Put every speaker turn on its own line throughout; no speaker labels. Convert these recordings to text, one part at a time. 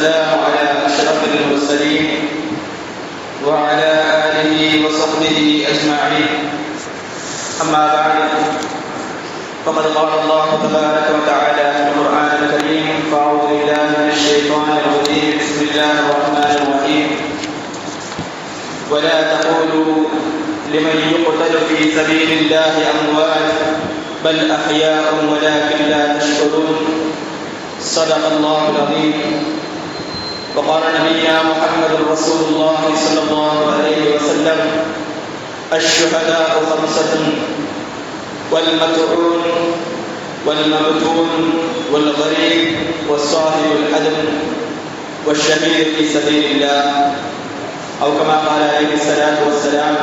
والسلام على أشرف المرسلين وعلى آله وصحبه أجمعين. أما بعد، فقد قال الله تبارك وتعالى في القرآن الكريم: فأعوذ بالله من الشيطان الرجيم، بسم الله الرحمن الرحيم. ولا تقولوا لمن يقتل في سبيل الله أموات بل أحياء ولكن لا تشعرون. صدق الله العظيم. وقال نبينا محمد رسول الله صلى الله عليه وسلم: الشهداء خمسة: والمطعون والمبتون والغريب والصاحب الحزن والشهيد في سبيل الله، أو كما قال عليه الصلاة والسلام: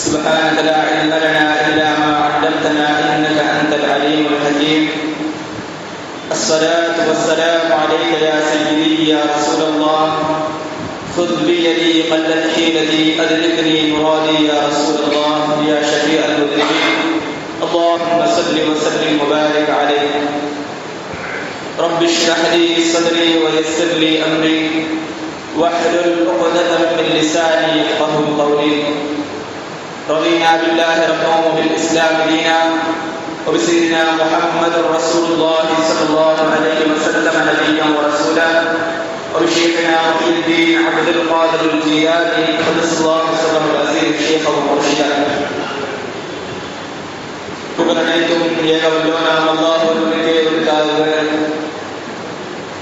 سبحانك لا علم لنا إلا ما علمتنا إنك أنت العليم الحكيم. الصلاة والسلام عليك يا سيدي يا رسول الله، خذ بيدي قلت حيلتي أدركني مرادي يا رسول الله يا شفيع المذنبين. اللهم صل وسلم وبارك عليه. رب اشرح لي صدري ويسر لي أمري واحلل عقدة من لساني يفقهوا قولي. رضينا بالله ربا وبالإسلام دينا وبسيدنا محمد رسول الله صلى الله عليه وسلم نبيا ورسولا وبشيخنا محي الدين عبد القادر الجيلاني قدس الله سره العزيز شيخا ومرشدا. புகழனைத்தும் ஏகவல்லோனாம் அல்லாஹ் ஒருவனுக்கே உரித்தாகுக.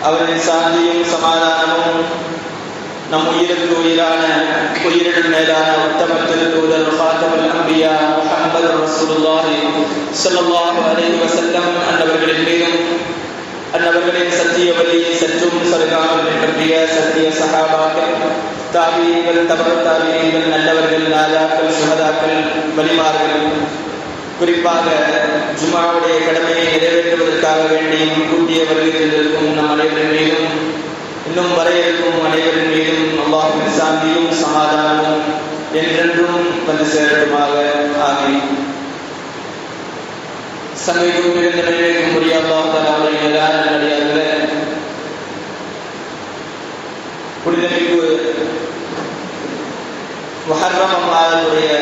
அவரின் சாந்தியும் சமாதானமும் நம் உயிருக்கு உயிரான உயிரினும் மேலான உத்தம திருத்தூதர் ஃபாத்திமுல் அன்பியா முஹம்மது ரசூலுல்லாஹி ஸல்லல்லாஹு அலைஹி வஸல்லம் அன்னவர்களின் மீதும் அன்னவர்களின் சத்திய வழியை சற்றும் சருகாமல் நின்றிய சத்திய சஹாபாக்கள், தாபீகள், தபு தாபீகள், நல்லவர்கள், நாதாக்கள், சுஹதாக்கள், வலிமார்கள், குறிப்பாக ஜும்ஆவுடைய கடமையை நிறைவேற்றுவதற்காக வேண்டி முன்கூட்டிய வருகிறதற்கும் நம் அனைவரின் மீதும் இன்னும் வர இருக்கும் அனைவரின் மீதும் அல்லாஹ்வின் சாந்தியும் சமாதானமும் என்றென்றும் வந்து சேரட்டுமாக. ஆமீன். சங்கைக்கும் இருந்த நிறைவேற்கும் முடிய அல்லாஹ் தஆலாவுடைய மேலான நல்லடியார்களே, புனிதமிகு முஹர்ரம் மாதத்துடைய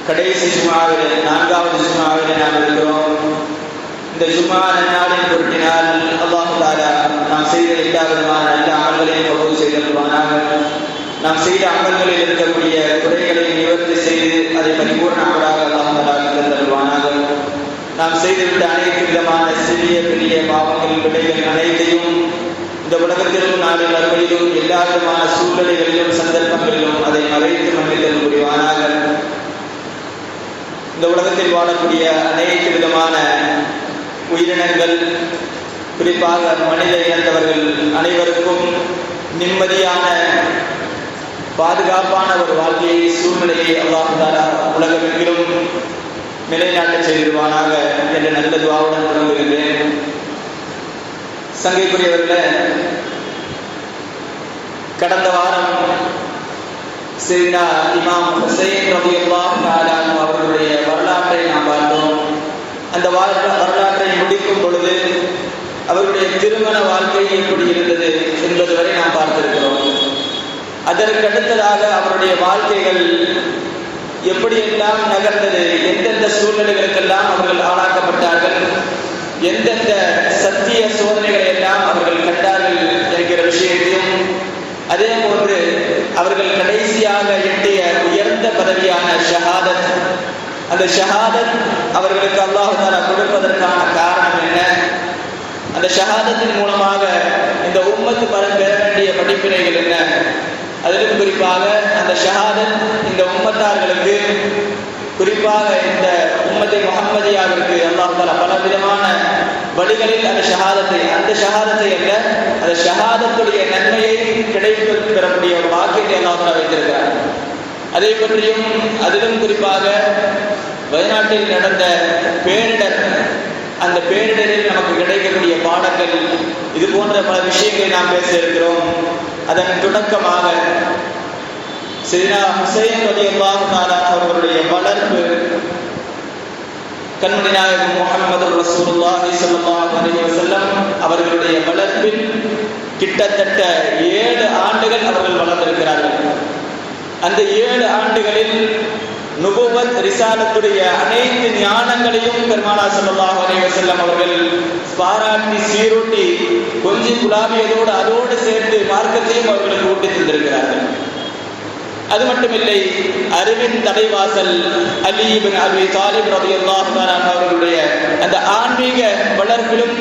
கடைசி ஜும்ஆவிலே, 4வது ஜும்ஆவிலே நாம் இருக்கிறோம். இந்த ஜும்ஆ நன்னாளின் பொருட்டினால் அல்லாஹ் தஆலா நாம் செய்த எல்லா விதமான நல்ல அமல்களையும் கபூல் செய்தருள்வானாக. நாம் செய்த அமல்களில் இருக்கக்கூடிய குறைகளை நிவர்த்தி செய்து அதை பரிபூர்ண அமலாக அல்லாஹ் தஆலா தந்தருள்வானாக. நாம் செய்துவிட்ட அனைத்து விதமான சிறிய பெரிய பாவங்கள், விடைகள் அனைத்தையும் இந்த உலகத்திலும் நாடு மறுமையிலும் எல்லா விதமான சூழ்நிலைகளிலும் சந்தர்ப்பங்களிலும் அதை மறைத்து மன்னித்தல் புரிவானாக. இந்த உலகத்தில் வாழக்கூடிய அனைத்து விதமான உயிரினங்கள், குறிப்பாக மனித இனத்தவர்கள் அனைவருக்கும் நிம்மதியான பாதுகாப்பான ஒரு வாழ்க்கையை, சூழ்நிலையை அல்லாஹ் தஆலா உலகமெங்கிலும் நிலைநாட்ட செய்திருவானாக என்ற நல்ல துஆவுடன் தொடங்குகின்றேன். சங்கைக்குரியவர்களே, கடந்த வாரம் சையதுனா இமாம் ஹுசைன் ரலியல்லாஹு தஆலா அவர்களுடைய வரலாற்றை நாம் பார்த்தோம். அந்த வரலாற்றை முடிக்கும் பொழுது அவருடைய திருமண வாழ்க்கை எப்படி இருந்தது என்பது வரை நாம் பார்த்திருக்கிறோம். அதற்கு அடுத்ததாக அவருடைய வாழ்க்கைகள் எப்படியெல்லாம் நகர்ந்தது, எந்தெந்த சூழ்நிலைகளுக்கெல்லாம் அவர்கள் ஆளாக்கப்பட்டார்கள், எந்தெந்த சத்திய சோதனைகளை எல்லாம் அவர்கள் கண்டார்கள் என்கிற விஷயத்தையும், அதே போன்று அவர்கள் கடைசியாக எட்டிய உயர்ந்த பதவியான ஷஹாதத், அந்த ஷஹாதத் அவர்களுக்கு அல்லாஹ் தஆலா கொடுப்பதற்கான காரணம் என்ன, அந்த ஷஹாதத்தின் மூலமாக இந்த உம்மத்து பெற வேண்டிய படிப்பினைகள் என்ன, அதிலும் குறிப்பாக அந்த ஷஹாதத் இந்த உம்மத்தார்களுக்கு, குறிப்பாக இந்த உம்மத்தை முஹம்மதியாவிற்கு அல்லாஹ் தஆலா பல விதமான வழிகளில் அந்த ஷஹாதத்தை அல்ல, அந்த ஷஹாதத்துடைய நன்மையை கிடைக்க பெறக்கூடிய ஒரு வாக்கியத்தை அல்லாஹ் தஆலா வைத்திருக்கிறார். அதை பற்றியும், அதிலும் குறிப்பாக வயநாட்டில் நடந்த பேரிடர், அந்த பேரிடரில் நமக்கு கிடைக்கக்கூடிய பாடங்கள், இது போன்ற பல விஷயங்களை நாம் பேச இருக்கிறோம். அதன் தொடக்கமாக சையதுனா ஹுசைன் ரலியல்லாஹு தஆலா அவர்களுடைய வளர்ப்பு, கண்மணி நாயகம் முஹம்மது ரசூலுல்லாஹி ஸல்லல்லாஹு அலைஹி வஸல்லம் அவர்களுடைய வளர்ப்பில் கிட்டத்தட்ட 7 ஆண்டுகள் அவர்கள் வளர்ந்திருக்கிறார்கள். அந்த 7 ஆண்டுகளில் நுபுவத் ரிசாலத்துடைய அனைத்து ஞானங்களையும் பெருமானார் ஸல்லல்லாஹு அலைஹி வஸல்லம் அவர்கள் பாராட்டி சீரூட்டி கொஞ்சி குலாவியதோடு அதோடு சேர்த்து மார்க்கத்தையும் அவர்களுக்கு ஊட்டி தந்திருக்கிறார்கள். அது மட்டுமில்லை, அறிவின் தலைவாசல் அலி இப்னு அபி தாலிப் ரலியல்லாஹு அன்ஹு அவர்களுடைய அந்த ஆன்மீக வளர்ப்பிலும்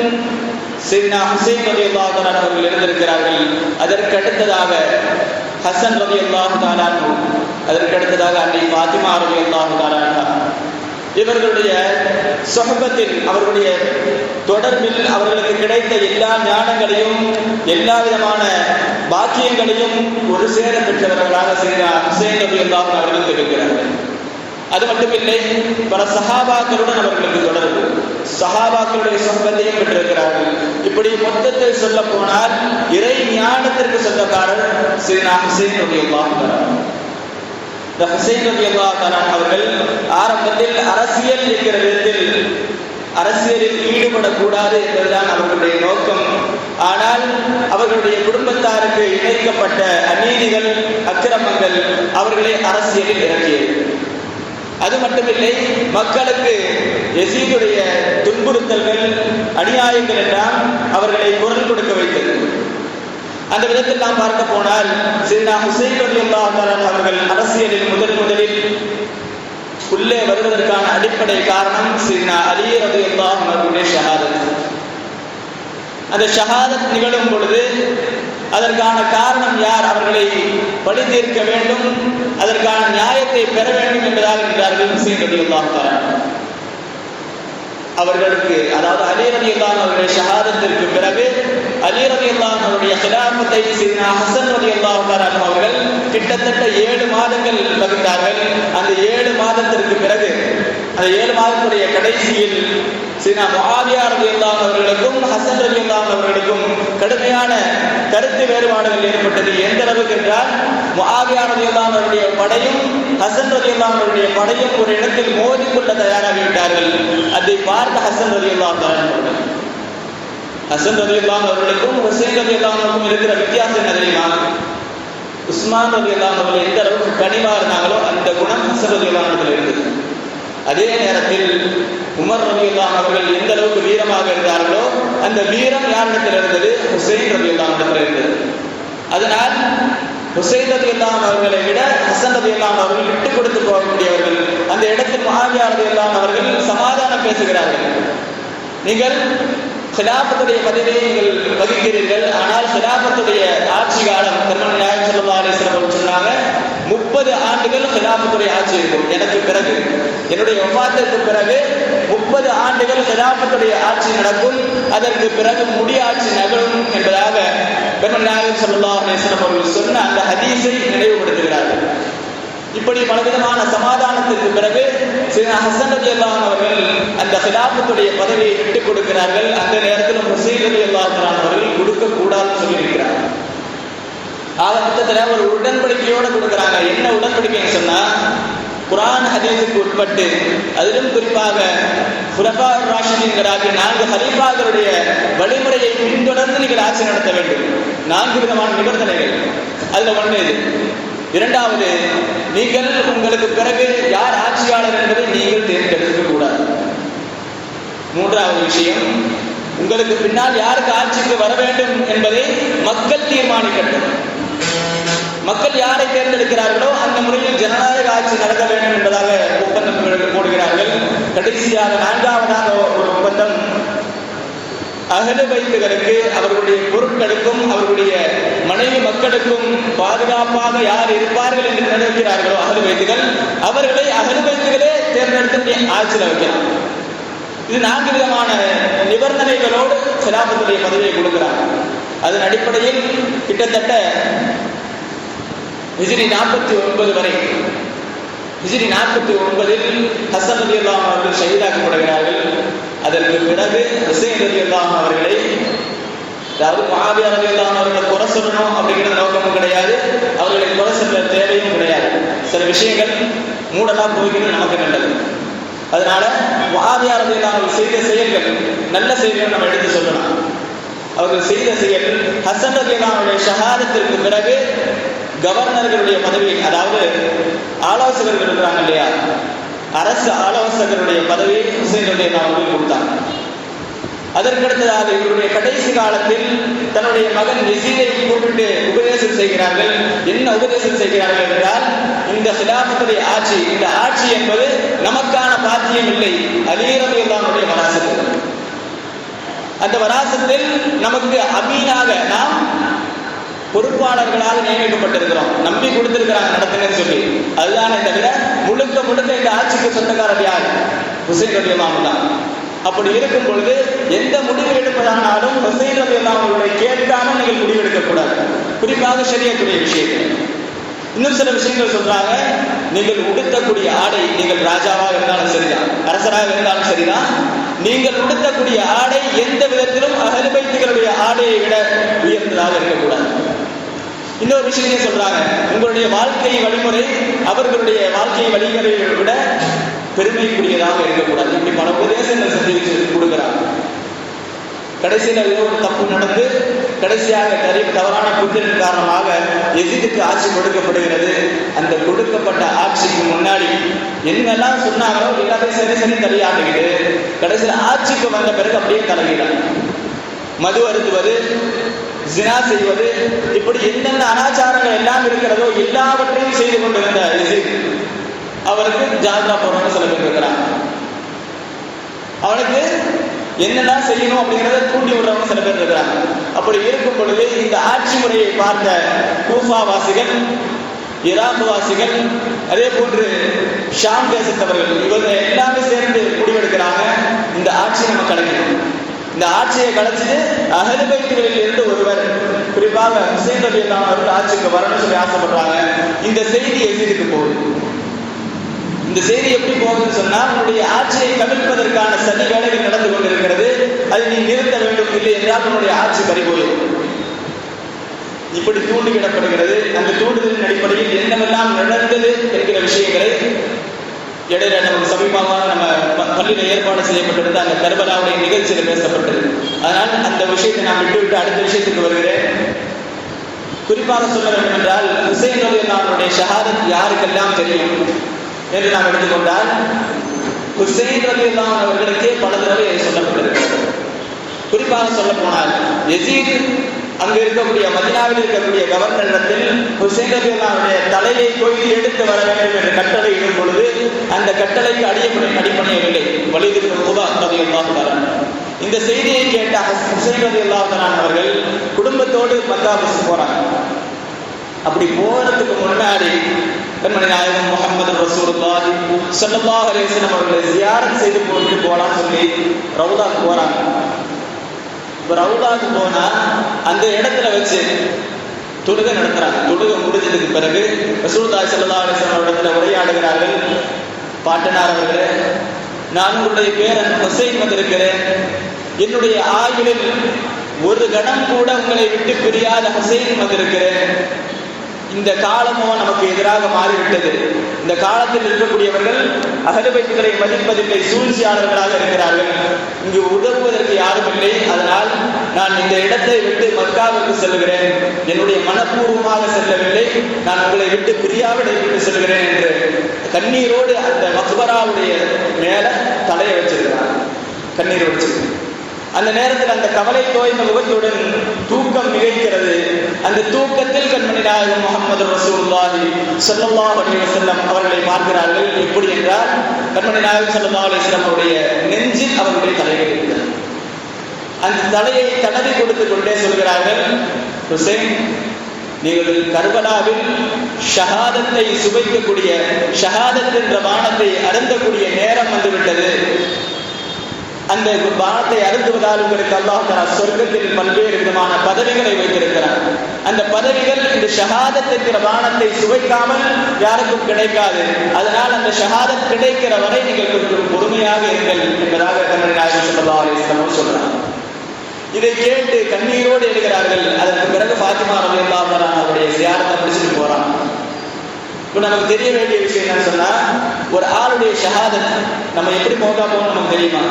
சையத்னா ஹுசைன் ரலியல்லாஹு அன்ஹு அவர்கள் இருந்திருக்கிறார்கள். அதற்கு அடுத்ததாக ஹசன் ரலியல்லாஹு அன்ஹு, அதற்கு அடுத்ததாக அன்னை ஃபாத்திமா ரலியல்லாஹு அன்ஹா, இவர்களுடைய சொஹபத்தில், அவர்களுடைய தொடர்பில் அவர்களுக்கு கிடைத்த எல்லா ஞானங்களையும் எல்லா விதமான பாக்கியங்களையும் ஒரு சேர பெற்றவர்களாக சையத்னா ஹுசைன் ரலியல்லாஹு அன்ஹு அவர்கள் திகழ்கிறார்கள். அது மட்டுமில்லை, பல சஹாபாக்களுடன் அவர்களுக்கு தொடர்பு, சஹாபாக்களுடைய சொஹபத்தையும் பெற்றிருக்கிறார்கள். இப்படி மொத்தத்தில் சொல்ல போனால் இறை ஞானத்திற்கு சொந்தக்காரர் சையத்னா ஹுசைன் ரலியல்லாஹு அன்ஹு. இந்த ஹுசைன் ரலியல்லாஹு அன்ஹு அவர்கள் ஆரம்பத்தில் அரசியல் என்கிற விதத்தில் அரசியலில் ஈடுபடக்கூடாது என்பதுதான் அவர்களுடைய நோக்கம். ஆனால் அவர்களுடைய குடும்பத்தாருக்கு இணைக்கப்பட்ட அநீதிகள், அக்கிரமங்கள் அவர்களை அரசியலில் இறக்கியது. அது மட்டுமில்லை, மக்களுக்கு யஸீதுடைய துன்புறுத்தல்கள், அநியாயங்கள் எல்லாம் அவர்களை குரல் கொடுக்க வைத்தது. அந்த விதத்தில் நாம் பார்க்க போனால் சையத்னா ஹுசைன் ரலியல்லாஹு அன்ஹு அவர்கள் அரசியலில் முதலில் உள்ளே வருவதற்கான அடிப்படை காரணம் சையத்னா அலி ரலியல்லாஹு அன்ஹு அவர்களுடைய ஷஹாதத். அந்த ஷஹாதத் நிகழும் பொழுது அதற்கான காரணம் யார்? அவர்களை பழி தீர்க்க வேண்டும், அதற்கான நியாயத்தை பெற வேண்டும் என்பதாக இருக்கிறார்கள் ஹுசைன் ரலியல்லாஹு அன்ஹு அவர்களுக்கு. அதாவது அலி ரலியல்லாஹு அன்ஹு அவருடைய ஷஹாதத்திற்கு பிறகு அலி ரலியல்லாஹு அன்ஹு அவருடைய খিলাফத்தை சையத்னா ஹசன் ரலியல்லாஹு அன்ஹு அவர்கள் கிட்டத்தட்ட 7 மாதங்கள் வகித்தார்கள். அந்த 7 மாதத்திற்கு பிறகு, அந்த 7 மாதத்துடைய கடைசியில் சையத்னா முஆவியா ரலியல்லாஹு அன்ஹு அவர்களுக்கும் ஹசன் ரலியல்லாஹு அன்ஹு அவர்களுக்கும் கடுமையான கருத்து வேறுபாடுகள் ஏற்பட்டது. எந்த அளவுக்கு என்றால், முஆவியா ரலியல்லாஹு அன்ஹு அவருடைய படையும் ஹசன் ரலியல்லாஹு அன்ஹு அவருடைய படையும் ஒரு இடத்தில் மோதிக்கொள்ள தயாராகிவிட்டார்கள். அதை பார்த்த ஹசன் ரலியல்லாஹு அன்ஹு அவர்கள், ஹசன் ரலியல்லாஹு அன்ஹு அவர்களுக்கும் ஹுசைன் ரலியல்லாஹு அன்ஹு அவர்களுக்கும் இருக்கிற வித்தியாசம் என்ன தெரியுமா? உஸ்மான் ரலியல்லாஹு அன்ஹு அவர்கள் எந்த அளவுக்கு கனிவா இருந்தாங்களோ அந்த குணம் ஹசன் ரலியல்லாஹு அன்ஹு அவர்கள் இருந்தது. அதே நேரத்தில் உமர் ரலியல்லாஹு அன்ஹு அவர்கள் எந்த அளவுக்கு வீரமாக இருந்தார்களோ அந்த வீரம் யாரிடத்தில் இருந்தது? ஹுசைன் ரலியல்லாஹு அன்ஹு அவர்கள் இருந்தது. அதனால் ஹுசைன் ரலியல்லாஹு அன்ஹு அவர்களை விட ஹசன் ரலியல்லாஹு அன்ஹு அவர்கள் விட்டுக் கொடுத்து போகக்கூடியவர்கள். அந்த இடத்தில் முஆவியா ரலியல்லாஹு அன்ஹு அவர்கள் சமாதானம் பேசுகிறார்கள். நீங்கள் খিলাফத்துடைய பதவியை நீங்கள் வகிக்கிறீர்கள், ஆனால் খিলাফத்துடைய ஆட்சி காலம், பெருமானார் நாயகம் ஸல்லல்லாஹு அலைஹி வஸல்லம் சொன்னாங்க, 30 ஆண்டுகள் খিলাফத்துடைய ஆட்சி இருக்கும். எனக்கு பிறகு, என்னுடைய வஃபாத்திற்கு பிறகு 30 ஆண்டுகள் খিলাফத்துடைய ஆட்சி நடக்கும். அதற்கு பிறகு முடியாட்சி நகரும் என்பதாக பெருமானார் நாயகம் ஸல்லல்லாஹு அலைஹி வஸல்லம் அவர்கள் சொன்ன அந்த ஹதீஸை நினைவுபடுத்துகிறார்கள். இப்படி பலவிதமான சமாதானத்திற்கு பிறகு சையத்னா ஹசன் ரலியல்லாஹு அன்ஹு அவர்கள் அந்த খিলাফத்துடைய பதவியை விட்டுக் கொடுக்கிறார்கள். அந்த நேரத்தில் ஹுசைன் ரலியல்லாஹு அன்ஹு அவர்கள் கொடுக்க கூடாதுன்னு சொல்லியிருக்கிறார்கள். மொத்தத்தில் ஒரு உடன்படிக்கையோடு கொடுக்குறாங்க. என்ன உடன்படிக்கைன்னு சொன்னா, குர்ஆன் ஹதீஸுக்கு உட்பட்டு, அதிலும் குறிப்பாக குலஃபா ராஷிதீன்களாகிய 4 ஹலீஃபாக்களுடைய வழிமுறையை பின்தொடர்ந்து நீங்கள் ஆட்சி நடத்த வேண்டும். 4 விதமான நிபந்தனைகள். அதுல ஒன்று இது. இரண்டாவது, நீங்கள் உங்களுக்கு பிறகு யார் ஆட்சியாளர் என்பதை நீங்கள் தேர்ந்தெடுக்க கூடாது. மூன்றாவது விஷயம், உங்களுக்கு பின்னால் யாருக்கு ஆட்சிக்கு வர வேண்டும் என்பதை மக்கள் தீர்மானிக்கட்டும். மக்கள் யாரை தேர்ந்தெடுக்கிறார்களோ அந்த முறையில் ஜனநாயக ஆட்சி நடக்க வேண்டும் என்பதாக ஒப்பந்தம் போடுகிறார்கள். கடைசியாக 4வதாக ஒரு ஒப்பந்தம், அஹ்லு பைத்துகளுக்கு, அவர்களுடைய பொருட்களுக்கும் அவர்களுடைய மனைவி மக்களுக்கும் பாதுகாப்பாக யார் இருப்பார்கள் என்று நினைக்கிறார்களோ அஹ்லு பைத்துகள், அவர்களை அஹ்லு பைத்துகளே தேர்ந்தெடுத்து ஆட்சியில் வைக்கலாம். இது 4 விதமான நிபந்தனைகளோடு খিলাফத்துடைய பதவியை கொடுக்கிறார். அதன் அடிப்படையில் கிட்டத்தட்ட ஹிஜ்ரி 49 வரை, ஹிஜ்ரி 49இல் ஹசன் ரலியல்லாஹு அன்ஹு அவர்கள் ஷஹீதாக்கப்படுகிறார்கள். அதற்கு பிறகு ஹுசைன் ரலியல்லாஹு அன்ஹு அவர்களை, அதாவது முஆவியா ரலியல்லாஹு அன்ஹு அவர்களை குறை சொல்லணும் அப்படிங்கிற நோக்கமும் கிடையாது, அவர்களை குறை சொல்ல தேவையும் கிடையாது. சில விஷயங்கள் மூடலாம் போகிறது நமக்கு நல்லது. அதனால முஆவியா ரலியல்லாஹு அன்ஹு செய்த செயல்கள் நல்ல செயல்கள் நம்ம எடுத்து சொல்லலாம். அவர்கள் செய்த செயல், ஹசன் ஹசன் ரலியல்லாஹு ஷஹாதத்திற்கு பிறகு கவர்னர்களுடைய பதவி, அதாவது ஆலோசகர்கள் இருக்கிறாங்க இல்லையா, அரசு ஆலோசகருடைய பதவி ஹுசைன் ரலியல்லாஹு அவர்களுக்கு கொடுத்தாங்க. அதற்கடுத்ததாக இவருடைய கடைசி காலத்தில் தன்னுடைய மகன் யஸீதை கூப்பிட்டு உபதேசம் செய்கிறார்கள். என்ன உபதேசம் செய்கிறார்கள் என்றால், இந்த ஹிலாஃபத்துடைய ஆட்சி, இந்த ஆட்சி என்பது நமக்கான பாத்தியம் இல்லை, அலி ரலியல்லாஹு அன்ஹுடைய வராசத்து. அந்த வராசத்தில் நமக்கு அமீனாக நாம் பொறுப்பாளர்களாக நியமிக்கப்பட்டிருக்கிறோம், நம்பி கொடுத்திருக்கிறாங்க நடத்துங்கன்னு சொல்லி. அதுதானே தவிர முழுக்க முழுக்க இந்த ஆட்சிக்கு சொந்தக்காரர் யார்? ஹுசைன் ரலியல்லாஹு அன்ஹு தான். அப்படி இருக்கும் பொழுது எந்த முடிவு எடுப்பதானாலும் ஹுசைன் ரலியல்லாஹு அன்ஹுவை கேட்காம நீங்கள் முடிவெடுக்க கூடாது, குறிப்பாக ஷரியத்துடைய விஷயத்தில். இன்னும் சில விஷயங்கள் சொல்றாங்க, நீங்கள் உடுத்தக்கூடிய ஆடை, நீங்கள் ராஜாவாக இருந்தாலும் சரிதான், அரசராக இருந்தாலும் சரிதான், நீங்கள் உடுத்தக்கூடிய ஆடை எந்த விதத்திலும் அஹ்லு பைத்துகளுடைய ஆடையை விட உயர்ந்ததாக இருக்கக்கூடாது. இன்னொரு விஷயத்தை சொல்றாங்க, உங்களுடைய வாழ்க்கை வழிமுறை அவர்களுடைய வாழ்க்கை வழிமுறையை விட பெருமைக்குரியதாக இருக்கக்கூடாது. இப்படி பல உபதேசங்கள் செஞ்சு கொடுக்கிறாங்க. கடைசியில் ஏதோ ஒரு தப்பு நடந்து கடைசியாக தவறான புத்திரின் காரணமாக யஸீதுக்கு ஆட்சி கொடுக்கப்படுகிறது. அந்த கொடுக்கப்பட்ட ஆட்சிக்கு முன்னாடி என்னெல்லாம் சொன்னாங்களோ எல்லாத்தையும் சரி சரி தலையாட்டுக்கிட்டு கடைசியில் ஆட்சிக்கு வந்த பிறகு அப்படியே தலையிடாங்க. மது அருந்துவது, ஜினா செய்வது, இப்படி எந்தெந்த அனாச்சாரங்கள் எல்லாம் இருக்கிறதோ எல்லாவற்றையும் செய்து கொண்டிருந்த யஸீத் அவருக்கு ஜால்ரா போறவங்க சில பேர் இருக்கிறாங்க. அவனுக்கு என்னெல்லாம் செய்யணும் அப்படிங்கிறத தூண்டி விடுறவங்க சில பேர் இருக்கிறாங்க. அப்படி இருக்கும் பொழுது இந்த ஆட்சி முறையை பார்த்த கூஃபா வாசிகள், ஈராக் வாசிகள், அதே போன்று ஷாம் தேசத்தவர்கள், இவங்க எல்லாமே சேர்ந்து முடிவெடுக்கிறாங்க, இந்த ஆட்சி நம்ம கிடைக்கணும். இந்த ஆட்சியை கலைச்சிட்டு அஹ்லு பைத்துகளில் இருந்து ஒருவர், குறிப்பாக ஹுசைன் ரலியல்லாஹு அவர்கள் ஆட்சிக்கு வரணும்னு சொல்லி ஆசைப்படுறாங்க. இந்த செய்தி யஸீதுக்கு போகுது. இந்த செய்தி எப்படி போகுதுன்னு சொன்னா, உன்னுடைய ஆட்சியை கவிழ்ப்பதற்கான சதி வேலைகள் நடந்து கொண்டிருக்கிறது, அதை நீ நிறுத்த வேண்டும், இல்லை என்றால் உன்னுடைய ஆட்சி பறிபோயும். இப்படி தூண்டிவிடப்படுகிறது. அந்த தூண்டுதலின் அடிப்படையில் என்னவெல்லாம் நடந்தது என்கிற விஷயங்களை இடையில நமக்கு சமீபமாக நம்ம பள்ளியில் ஏற்பாடு செய்யப்பட்டிருந்த அந்த கர்பலாவுடைய நிகழ்ச்சியில் பேசப்பட்டது. அதனால் அந்த விஷயத்தை நான் விட்டுவிட்டு அடுத்த விஷயத்துக்கு வருகிறேன். குறிப்பாக சொல்ல வேண்டும் என்றால், ஹுசைன் ரலியல்லாஹு அன்ஹுடைய ஷஹாதத் யாருக்கெல்லாம் தெரியும் என்று நாம் எடுத்துக்கொண்டால், ஹுசைன் ரலியல்லாஹு அன்ஹு அவர்களுக்கே பல தடவை சொல்லப்பட்டிருக்கிறது. குறிப்பாக சொல்ல போனால், யஸீத் அங்கு இருக்கக்கூடிய மதீனாவில் இருக்கக்கூடிய கவர்னரிடத்தில் ஹுசைன் ரலியல்லாஹு அன்ஹுடைய தலையை கொய்து எடுத்து வர வேண்டும் என்று கட்டளை இடும் பொழுது அந்த கட்டளைக்கு அடிபணியவில்லை வலீத் இப்னு உக்பா ரலியல்லாஹு அன்ஹு. இந்த செய்தியை கேட்ட ஹுசைன் ரலியல்லாஹு அன்ஹு அவர்கள் குடும்பத்தோடு மக்காவுக்கு போறாங்க. அப்படி போறதுக்கு முன்னாடி கண்மணி நாயகம் முஹம்மது ரசூலுல்லாஹி ஸல்லல்லாஹு அலைஹி வஸல்லம் அவர்களை ஜியாரத் செய்து போட்டு போலான்னு சொல்லி ரவுதாக்கு போறாங்க. இப்போ ரவுதாக்கு போனா அந்த இடத்துல வச்சு தொழுகை நடத்துறாங்க. தொழுகை முடிஞ்சதுக்கு பிறகு ரசூலுல்லாஹி ஸல்லல்லாஹு அலைஹி வஸல்லம் இடத்துல உரையாடுகிறார்கள். பாட்டனார் அவர்களே, நான் உங்களுடைய பேரன் ஹுசைன் வந்திருக்கிறேன். என்னுடைய ஆயுளில் ஒரு கணம் கூட உங்களை விட்டு பிரியாத ஹுசைன் வந்திருக்கிறேன். இந்த காலமோ நமக்கு எதிராக மாறிவிட்டது. இந்த காலத்தில் இருக்கக்கூடியவர்கள் அஹ்லு பைத்துகளை மதிப்பதில்லை, சூழ்ச்சியாளர்களாக இருக்கிறார்கள். இங்கு உதவுவதற்கு யாரும் இல்லை. அதனால் நான் இந்த இடத்தை விட்டு மக்காவுக்கு செல்கிறேன். என்னுடைய மனப்பூர்வமாக செல்லவில்லை, நான் உங்களை விட்டு பிரியாவிடை விட்டு செல்கிறேன் என்று கண்ணீரோடு அந்த மக்பராவுடைய மேல தலையை வச்சிருக்கிறார். கண்ணீர் வச்சிருக்கிறார். அந்த நேரத்தில் அந்த கவலை தோய்ந்த முகத்துடன் தூக்கம் மிகைக்கிறது. அந்த தூக்கத்தில் கண்மணி நாயகம் முஹம்மது ரசூலுல்லாஹி ஸல்லல்லாஹு அலைஹி வஸல்லம் அவர்களை பார்க்கிறார்கள். எப்படி என்றால், கண்மணி நாயகம் ஸல்லல்லாஹு அலைஹி வஸல்லம் அவருடைய நெஞ்சில் அவருடைய தலையை இருக்கிறது. அந்த தலையை தடவி கொடுத்து கொண்டே சொல்கிறார்கள், ஹுசைன், நீங்கள் கர்பலாவில் ஷஹாதத்தை சுவைக்கக்கூடிய, ஷஹாதத் என்ற பானத்தை அருந்தக்கூடிய நேரம் வந்துவிட்டது. அந்த பானத்தை அருந்துவதால் உங்களுக்கு அல்லாஹ் தஆலா சொர்க்கத்தில் பல்வேறு விதமான பதவிகளை வைத்திருக்கிறார். அந்த பதவிகள் இந்த ஷஹாதத் என்கிற பானத்தை சுவைக்காமல் யாருக்கும் கிடைக்காது. அதனால் அந்த ஷஹாதத் கிடைக்கிற வரை நீங்கள் கொஞ்சம் பொறுமையாக இருங்கள் என்பதாக கண்மணி நாயகம் ஸல்லல்லாஹு அலைஹி வஸல்லம் சொல்றாங்க. இதை கேட்டு கண்ணீரோடு எழுகிறார்கள். அதற்கு பிறகு ஃபாத்திமா ரலியல்லாஹு அன்ஹா அவருடைய ஜியாரத்தை முடிச்சுட்டு போறாங்க. இப்போ நமக்கு தெரிய வேண்டிய விஷயம் என்னன்னு சொன்னா, ஒரு ஆளுடைய ஷஹாதத் நம்ம எப்படி மௌத்தா போகணும் நமக்கு தெரியுமா?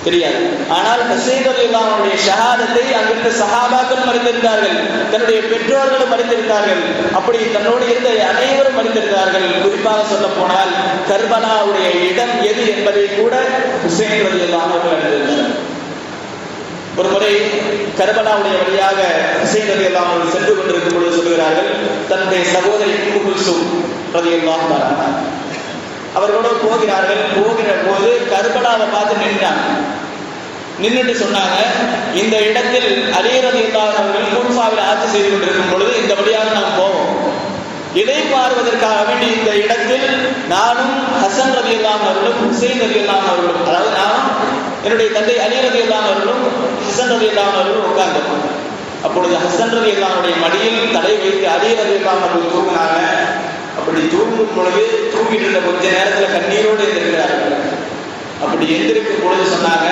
தெரியாது. ஆனால் ஹுசைன் ரலியல்லாஹு அன்ஹுடைய ஷஹாதத்தை அங்கிருந்த சஹாபாக்கள் மறுத்திருந்தார்கள், தன்னுடைய பெற்றோர்களும் மறுத்திருந்தார்கள், அப்படி தன்னோடு இருந்த அனைவரும் மறுத்திருந்தார்கள். குறிப்பாக சொல்ல போனால் கர்பலாவுடைய இடம் எது என்பதை கூட ஹுசைன் ரலியல்லாஹு அன்ஹு அறிந்திருந்தார்கள். ஒரு முறை கர்பலாவுடைய வழியாக ஹுசைன் ரலியல்லாஹு அன்ஹு சென்று கொண்டிருக்கும் பொழுது சொல்கிறார்கள், தன்னுடைய சகோதரி உம்மு குல்சூம் ரலியல்லாஹு அன்ஹா அவர்களோடு போகிறார்கள். போகிற போது கர்பலாவை பார்த்து நின்றுட்டு சொன்னாங்க, இந்த இடத்தில் அலி ரலியல்லாஹு அன்ஹு அவர்கள் கூஃபாவில் ஆட்சி செய்து கொண்டிருக்கும் பொழுது இந்த வழியாக நாம் போவோம். இதை பார்வதற்காக வேண்டி இந்த இடத்தில் நானும் ஹசன் ரலியல்லாஹு அன்ஹு அவர்களும் ஹுசைன் ரலியல்லாஹு அன்ஹு அவர்களும், அதாவது நானும் என்னுடைய தந்தை அலி ரலியல்லாஹு அன்ஹு அவர்களும் ஹசன் ரலியல்லாஹு அன்ஹு அவர்களும் உட்கார்ந்தோம். அப்பொழுது ஹசன் ரலியல்லாஹு அன்ஹுடைய மடியில் தலை வைத்து அலி ரலியல்லாஹு அன்ஹு அவர்கள் தூங்கினாங்க. அப்படி தூங்கும் பொழுது தூங்கிட்டு இருந்த கொஞ்ச நேரத்துல கண்ணீரோடு எந்திருக்கிறார்கள். அப்படி எந்திருக்கும் பொழுது சொன்னாங்க,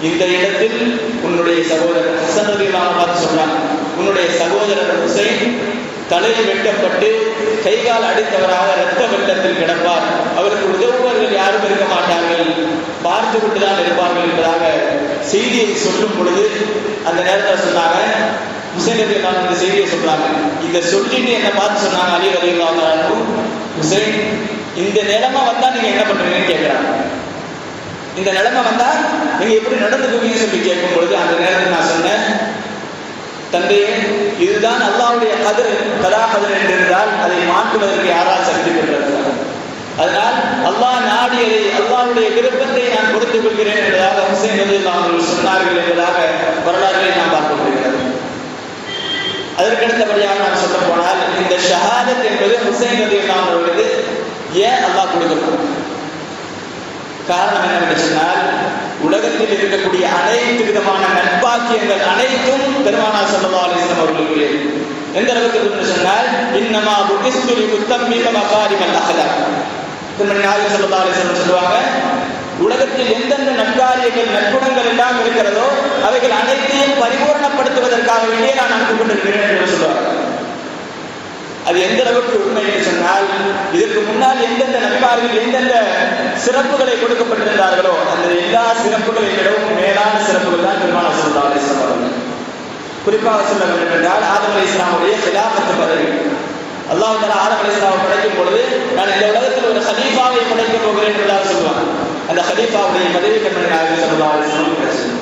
இந்த இடத்தில் உன்னுடைய சகோதரர் ஹசன் ரலியல்லாஹு அன்ஹு பார்த்து சொன்னாங்க, உன்னுடைய சகோதரர் ஹுசைன் தலையில் வெட்டப்பட்டு கைகால் அடித்தவராக இரத்த வெள்ளத்தில் கிடப்பார், அவருக்கு உதவுவர்கள் யாரும் இருக்க மாட்டார்கள், பார்த்து கொண்டுதான் இருப்பார்கள் என்பதாக செய்தியை சொல்லும் பொழுது அந்த நேரத்தில் சொன்னாங்க, ஹுசைன் ரலியல்லாஹு அன்ஹு இந்த செய்தியை சொல்றாங்க. இதை சொல்லிட்டு என்ன பார்த்து சொன்னாங்க அலி ரலியல்லாஹு அன்ஹு, ஹுசைன் இந்த நிலைமை வந்தா நீங்க என்ன பண்றீங்கன்னு கேட்கிறாங்க. இந்த நிலைமை வந்தா நீங்க எப்படி நடந்துக்குவீங்கன்னு சொல்லி கேட்கும் பொழுது அந்த நேரத்தில் நான் சொன்னேன், தந்தையே இதுதான் அல்லாஹ்வுடைய கதிர், கதா கதிர் என்றிருந்தால் அதை மாற்றுவதற்கு யாரால் சக்தி பெற்றிருக்கிறார், அதனால் அல்லாஹ் நாடியதை அல்லாஹ்வுடைய விருப்பத்தை நான் கொடுத்துக் கொள்கிறேன் என்பதாக ஹுசைன் ரலியல்லாஹு அன்ஹு சொன்னார்கள் என்பதாக வரலாறுகளை நாம் பார்க்க முடிகிறது. அதற்கடுத்தபடியாக நான் சொல்ல போனால் இந்த ஷஹாதத் என்பது ஹுசைன் ரலியல்லாஹு அன்ஹு அவர்களுக்கு ஏன் அல்லாஹ் கொடுக்கணும்? காரணம் என்னவென்று சொன்னால், உலகத்தில் இருக்கக்கூடிய அனைத்து விதமான நட்பாக்கியங்கள் அனைத்தும் பெருமானார் ஸல்லல்லாஹு அலைஹி வஸல்லம் அவர்களுக்கு எந்த அளவுக்கு என்று சொன்னால், இன்னமா புகிஸ்து லியுத்தம்மிம மகாரிமல் அஹ்லாக். பெருமானார் ஸல்லல்லாஹு அலைஹி வஸல்லம் சொல்வாங்க, உலகத்தில் எந்தெந்த நற்காரியங்கள் நற்குணங்கள் எல்லாம் இருக்கிறதோ அவைகள் அனைத்தையும் பரிபூர்ணப்படுத்துவதற்காக வேண்டியே நான் அனுப்பப்பட்டிருக்கிறேன் என்று சொல்வாங்க. அது எந்த அளவுக்கு உண்மை என்று சொன்னால், இதற்கு முன்னால் எந்தெந்த நபிமார்கள் எந்தெந்த சிறப்புகளை கொடுக்கப்பட்டிருந்தார்களோ அந்த எல்லா சிறப்புகளை விடவும் மேலான சிறப்புகள் தான் பெருமானார் ஸல்லல்லாஹு அலைஹி வஸல்லம் அவர்கள். குறிப்பாக சொல்ல வேண்டும் என்றால் ஆதம் அலைஹிஸ்ஸலாமுடைய খিলাফத் பதவி, அல்லாஹ் தஆலா ஆதம் அலைஹிஸ்ஸலாமை படைக்கும் பொழுது நான் இந்த உலகத்தில் ஒரு கலீஃபாவை படைக்க போகிறேன் என்பதாக சொல்வாங்க. அந்த கலீஃபாவுடைய பதவி பெருமானார் ஸல்லல்லாஹு அலைஹி வஸல்லம் கிடைச்சது.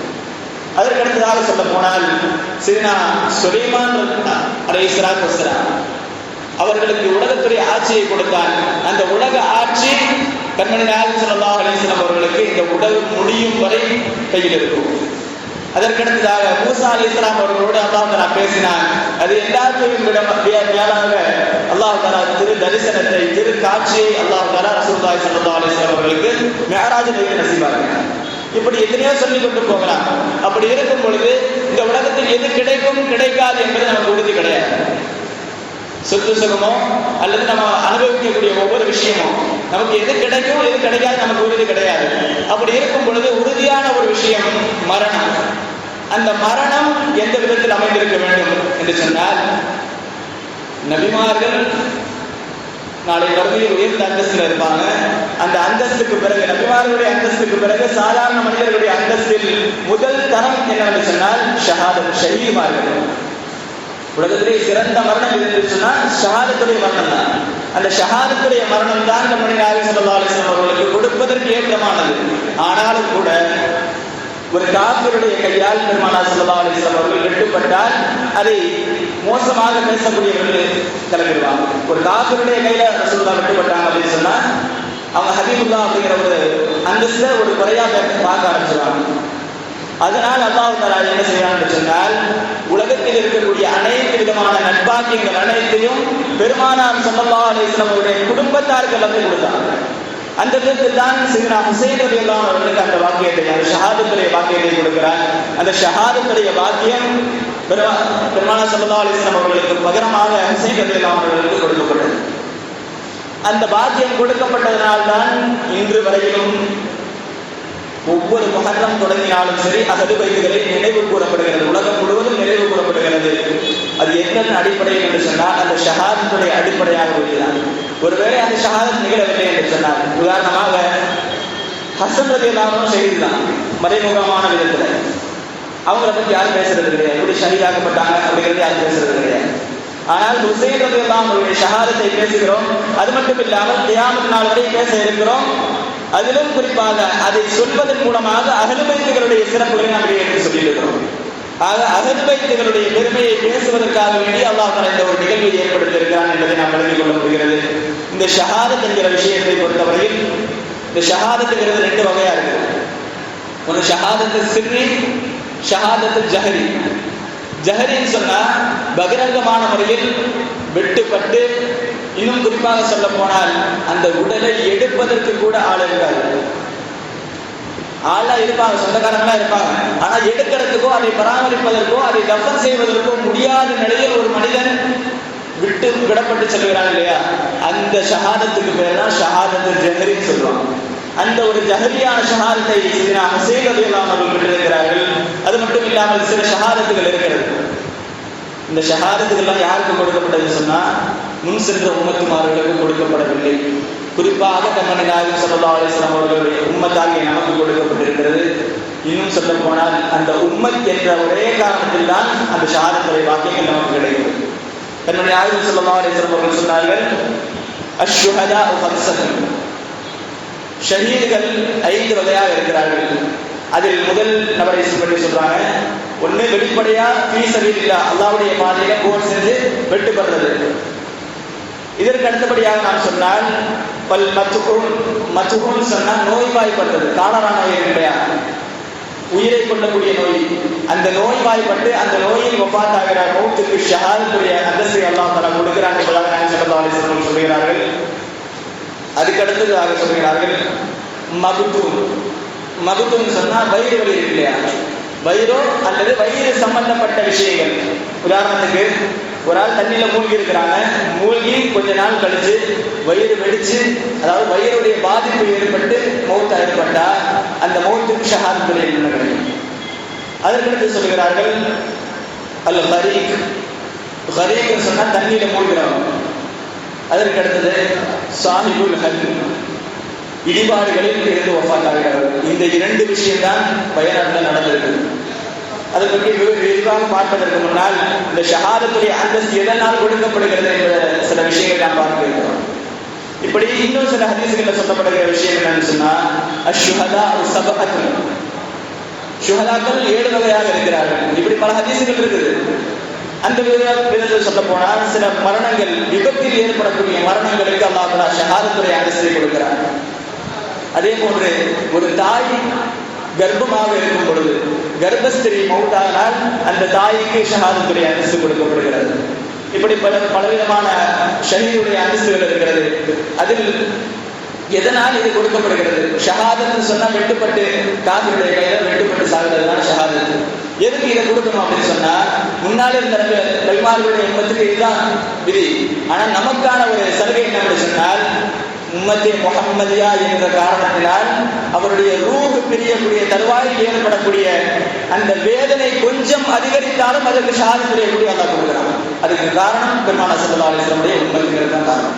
அதற்கு அடுத்ததாக சொல்ல போனால் சையதுனா சுலைமான் அலைஹிஸ்ஸலாத்து வஸ்ஸலாம் அவர்களுக்கு உலகத்துடைய ஆட்சியை கொடுத்தான். அந்த உலக ஆட்சி கண்மணி நாயகம் ஸல்லல்லாஹு அலைஹி வஸல்லம் அவர்களுக்கு இந்த உடல் முடியும் வரை கையில் இருக்கும். அதற்கடுத்ததாக மூசா அலைஹிஸ்ஸலாம் அவர்களோடு அல்லாஹ் தஆலா பேசினான். அது எல்லாத்தையும் விட மேலாக அல்லாஹ் தஆலா திரு தரிசனத்தை திரு காட்சியை அல்லாஹ் தஆலா ரசூலுல்லாஹி ஸல்லல்லாஹு அலைஹி வஸல்லம் அவர்களுக்கு மிஅராஜ் வைத்து நசீபாக்கினார். இப்படி எத்தனையோ சொல்லி கொண்டு போகலாம். அப்படி இருக்கும் பொழுது இந்த உலகத்தில் எது கிடைக்கும் கிடைக்காது என்பது நமக்கு உறுதி கிடையாது. சொத்து சுகமோ அல்லது நம்ம அனுபவிக்கக்கூடிய ஒவ்வொரு விஷயமும் நமக்கு எது கிடைக்கும் எது கிடைக்காது நமக்கு உறுதி கிடையாது. அப்படி இருக்கும் பொழுது உறுதியான ஒரு விஷயம் மரணம். அந்த மரணம் எந்த விதத்தில் அமைந்திருக்க வேண்டும் என்று சொன்னால், நபிமார்கள் நாளை வறுமையில் உயர்ந்த அந்தஸ்தில் இருப்பாங்க. அந்த அந்தஸ்துக்கு பிறகு நபிமார்களுடைய அந்தஸ்துக்கு பிறகு சாதாரண மனிதர்களுடைய அந்தஸ்தில் முதல் தரம் என்னவென்று சொன்னால் ஷஹாதத், ஷஹீதுமார்கள். உலகத்திலே சிறந்த மரணம் என்று சொன்னால் ஷஹாதத்துடைய மரணம் தான். அந்த ஷஹாதத்துடைய மரணம் தான் நம்முடைய நாயகம் ஸல்லல்லாஹு அலைஹி வஸல்லம் அவர்களுக்கு கொடுப்பதற்கு ஏற்றமானது. ஆனாலும் கூட ஒரு காஃபிருடைய கையால் பெருமானார் ஸல்லல்லாஹு அலைஹி வஸல்லம் அவர்கள் வெட்டப்பட்டால் அதை மோசமாக பேசக்கூடியவர்கள் கலந்துருவாங்க. ஒரு காஃபிருடைய கையில ரசூலுல்லாஹ் வெட்டப்பட்டாங்க அப்படின்னு சொன்னா அவங்க ஹபீபுல்லா அப்படிங்கிற ஒரு அந்தஸ்தை ஒரு குறையா பார்க்க ஆரம்பிச்சிருவாங்க. அதனால் அல்லாஹ் தஆலா என்ன செய்யறான்னு சொன்னால், உலகத்தில் இருக்கக்கூடிய அனைத்து விதமான நட்பாக்கியங்கள் அனைத்தையும் பெருமானார் ஸல்லல்லாஹு அலைஹி வஸல்லம் அவருடைய குடும்பத்தாருக்கு எல்லாத்தையும் கொடுத்தாங்க. அந்த விதத்தில் தான் சையதுனா ஹுசைன் ரலியல்லாஹு அன்ஹு அவர்களுக்கு அந்த வாக்கியத்தை, அந்த ஷஹாதத்துடைய வாக்கியத்தை கொடுக்கிறார். அந்த ஷஹாதத்துடைய வாக்கியம் பெருமானார் ஸல்லல்லாஹு அலைஹி வஸல்லம் அவர்களுக்கு பகரமாக ஹுசைன் ரலியல்லாஹு அன்ஹு அவர்களுக்கு கொடுக்கப்பட்டது. அந்த வாக்கியம் கொடுக்கப்பட்டதனால்தான் இன்று வரையிலும் ஒவ்வொரு முஹர்ரம் தொடங்கினாலும் சரி அஹ்லு பைத்துகளை நினைவு கூறப்படுகிறது. உலகம் முழுவதும் நினைவு கூறப்படுகிறது. அது என்னென்ன அடிப்படையில் என்று சொன்னால் அந்த ஷஹாதத்துடைய அடிப்படையாக உள்ளது. ஒருவேளை அந்த ஷஹாதத் நிகழவில்லை என்று சொன்னார், உதாரணமாக ஹசன் ரலியல்லாஹு அன்ஹு ஷஹீதுதான், மறைமுகமான விதத்துல. அவங்கள பத்தி யாரும் பேசுறது கிடையாது, எப்படி ஷஹீதாக்கப்பட்டாங்க அப்படிங்கிறது யாரும் பேசுறது கிடையாது. ஆனால் ஹுசைன் ரலியல்லாஹு அவருடைய ஷஹாதத்தை பேசுகிறோம். அது மட்டும் இல்லாமல் கியாமத் நாள் வரை பேச இருக்கிறோம். அதிலும் குறிப்பாக அதை சொல்வதன் மூலமாக அஹ்லுல் பைத்துகளுடைய சிறப்புகளை நாம் எடுத்து சொல்லியிருக்கிறோம். ஆக அஹ்லுல் பைத்துகளுடைய பெருமையை பேசுவதற்காக வேண்டி அல்லாஹ் தஆலா இந்த ஒரு நிகழ்வை ஏற்படுத்தியிருக்கிறான் என்பதை நாம் விளங்கிக் கொள்ள முடிகிறது. இந்த ஷஹாதத் என்கிற விஷயத்தை பொறுத்தவரையில் இந்த ஷஹாதத்துங்கிறது 2 வகையா இருக்கு. ஒன்று ஷஹாதத்து சிர்ரி, ஷஹாதத்து ஜஹரி. ஜஹரின்னு சொன்னா பகிரங்கமான முறையில் வெட்டுப்பட்டு, இன்னும் குறிப்பாக சொல்ல போனால் அந்த உடலை எடுப்பதற்கு கூட ஆள் இருக்காது. ஆளா இருப்பாங்க, சொந்தக்காரங்களா இருப்பாங்க. ஆனா எடுக்கிறதுக்கோ அதை பராமரிப்பதற்கோ அதை தஃபன் செய்வதற்கோ முடியாத நிலையில் ஒரு மனிதன் விடப்பட்டு செல்கிறான் இல்லையா, அந்த ஷஹாதத்துக்கு பேர் தான் ஷஹாதத்து ஜஹரின்னு சொல்லுவாங்க. அந்த ஒரு ஜஹரியான ஷஹாதத்தை ஹுசைன் ரலியல்லாஹு அன்ஹு பெற்றிருக்கிறார்கள். அது மட்டும் இல்லாமல் சில ஷஹாதத்துகள் இருக்கிறது. இந்த ஷஹாதத்துக்கெல்லாம் யாருக்கு கொடுக்கப்பட்டது சொன்னா முன் சென்ற உம்மத்துமார்களுக்கு கொடுக்கப்படவில்லை. குறிப்பாக கண்மணி நாயகம் ஸல்லல்லாஹு அலைஹி வஸல்லம் அவர்களுடைய உம்மத்தாகிய நமக்கு கொடுக்கப்பட்டிருக்கிறது. இன்னும் சொல்ல போனால் அந்த உம்மத் என்ற ஒரே காரணத்தில் தான் அந்த ஷஹாதத்துடைய வாக்கியங்கள் நமக்கு கிடைக்கிறது. கண்மணி நாயகம் ஸல்லல்லாஹு அலைஹி வஸல்லம் அவர்கள் சொன்னார்கள், அஷ்ஷுஹதாஉ ஹம்ஸத்துன், ஷஹீதுகள் 5 வகையாக இருக்கிறார்கள். அதில் முதல் நபரை பற்றி சொல்றாங்க, ஒண்ணு வெளிப்படையா ஃபீ சபீலில்லாஹ் அல்லாஹ்வுடைய பாதையில போர் செஞ்சு வெட்டுப்படுறது. இதற்கு அடுத்தபடியாக நாம் சொன்னால் பல் மத்ஹூன் சொன்னா நோய்வாய்ப்பட்டது, காலரா நோய் இல்லையா, உயிரை கொள்ளக்கூடிய நோய். அந்த நோய்வாய்ப்பட்டு அந்த நோயில் வஃபாத் ஆகிற மௌத்துக்கு ஷஹாதத்துடைய அந்தஸ்தை அல்லாஹ் தஆலா கொடுக்கிறான் என்பதாக நாயகம் ஸல்லல்லாஹு அலைஹி வஸல்லம் சொல்கிறார்கள். அதுக்கு அடுத்ததாக சொல்கிறார்கள் மகுத்தூன் சொன்னா வயிறு வலி இருக்கு இல்லையா, வயிறோ அல்லது வயிறு சம்பந்தப்பட்ட விஷயங்கள். உதாரணத்துக்கு ஒரு ஆள் தண்ணியில மூழ்கி இருக்கிறாங்க, மூழ்கி கொஞ்ச நாள் கழிச்சு வயிறு வெடிச்சு, அதாவது வயிறுடைய பாதிப்பு ஏற்பட்டு மௌத்தா ஏற்பட்டா அந்த மௌத்துக்கு ஷஹாதத்துடைய கிடைக்கும். அதற்கடுத்து சொல்கிறார்கள் அல் கரீக் சொன்னா தண்ணியில மூழ்கிறவங்க. அதற்கு அடுத்தது சாஹிபுல் ஹல், இடிபாடுகளில் இருந்து வஃபாத் ஆகிறார்கள். இந்த 2 விஷயம்தான் வயநாட்டில் நடந்திருக்கு. அதை பற்றி விரிவாக பார்ப்பதற்கு முன்னால் இந்த ஷஹாதத்துடைய அந்தஸ்து எதனால் கொடுக்கப்படுகிறது என்ற சில விஷயங்களை நாம் பார்க்க இருக்கிறோம். இப்படி இன்னும் சில ஹதீஸ்களில் சொல்லப்படுகிற விஷயம் என்னன்னு சொன்னா அஷ்ஷுஹதாஉ சபஅத்துன், ஷுஹதாக்கள் 7 வகையாக இருக்கிறார்கள். இப்படி பல ஹதீஸ்கள் இருக்குது. அந்த விதத்தில் சொல்ல போனால் சில மரணங்கள், விபத்தில் ஏற்படக்கூடிய மரணங்களுக்கு அல்லாஹ் தஆலா ஷஹாதத்துடைய அந்தஸ்தை கொடுக்கிறார். அதே போன்று ஒரு தாய் கர்ப்பமாக இருக்கும் பொழுது கர்ப்பஸ்திரி மௌத்தானால் அந்த தாய்க்கு ஷஹாதத்துடைய அந்தஸ்து கொடுக்கப்படுகிறது. இப்படி பலவிதமான ஷஹீதுடைய அந்தஸ்துகள் இருக்கிறது. அதில் எதனால் இது கொடுக்கப்படுகிறது? ஷஹாதத் சொன்னா வெட்டுப்பட்டு காஃபிருடைய கையில வெட்டுப்பட்டு சாகுறதுதான் ஷஹாதத். எதுக்கு இதை கொடுக்கணும் அப்படின்னு சொன்னா, முன்னாலே இருந்த நபிமார்களுடைய உம்மத்துக்கு இதுதான் விதி. ஆனா நமக்கான ஒரு சலுகை என்ன சொன்னால், உம்மத்தே முஹம்மதியா என்ற காரணத்தினால் அவருடைய ரூஹ் பிரியக்கூடிய தருவாயில் ஏற்படக்கூடிய அந்த வேதனை கொஞ்சம் அதிகரித்தாலும் அதற்கு ஷஹாதத்துடைய கூடிய அல்லாஹ் கொடுக்கிறான். அதுக்கு காரணம் பெருமானார் ஸல்லல்லாஹு அலைஹி வஸல்லம் உம்மத்துக்கு தான் காரணம்.